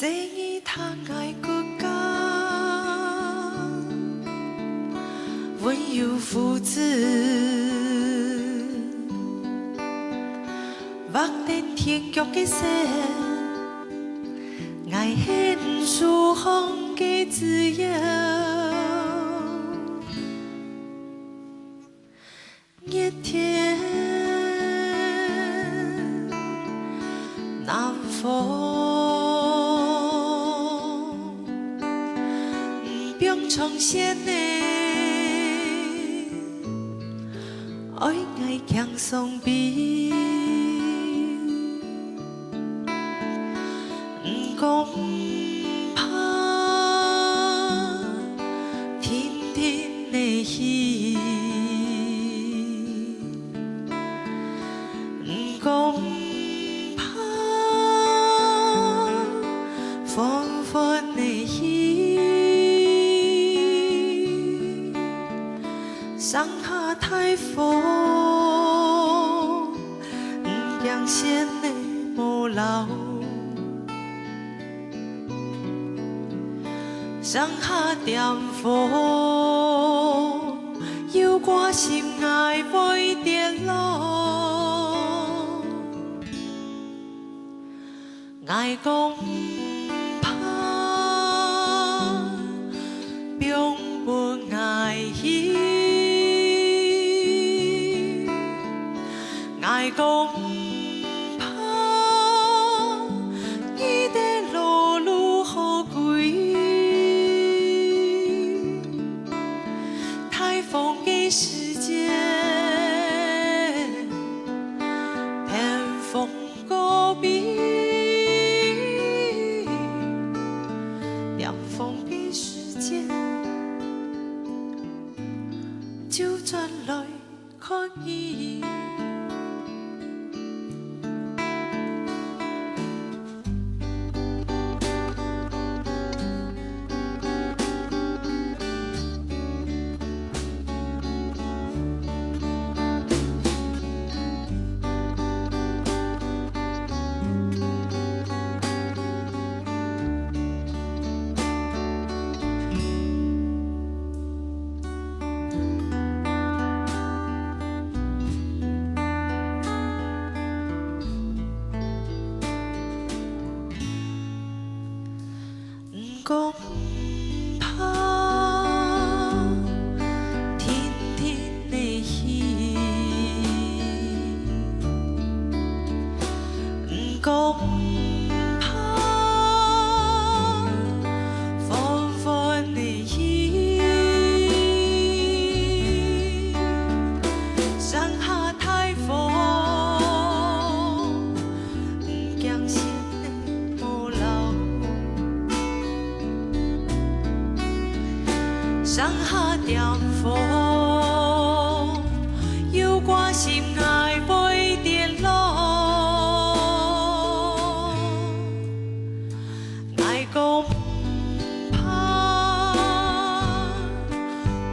这一趟爱国家，温柔父子，目定天腳嘅聲，愛獻書紅嘅自由。熱天，南風。 從前的愛愛強鬆比，唔講怕天天的戲，唔講怕風風的戲。 上下台風，唔驚先的無老。上下點風，有我心愛袂跌落。愛講怕，並不愛伊。 愛講怕，伊的路路好貴。颱風的時節，天風高比；涼風的時節，就轉來看伊。 講怕天天的戲，唔講怕風風的戲，上下颱風，唔驚先的無老。 上下點風，有我心愛袂跌落。愛講怕，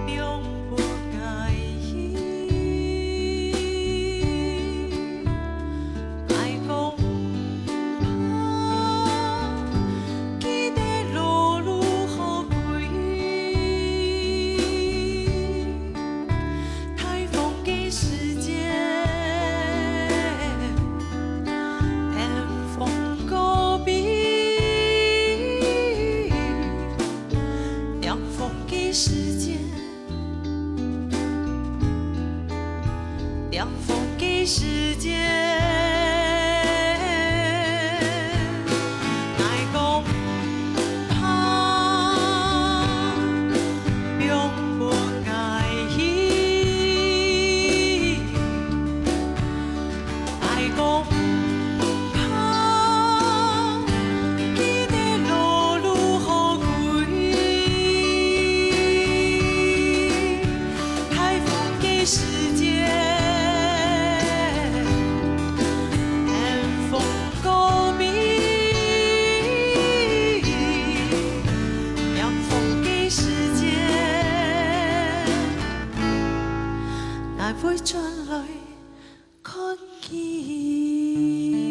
並不愛伊。愛講怕，伊的路路好貴。 時間，涼風的時間。 時間，天風高比，涼風的時間，愛會轉來看見。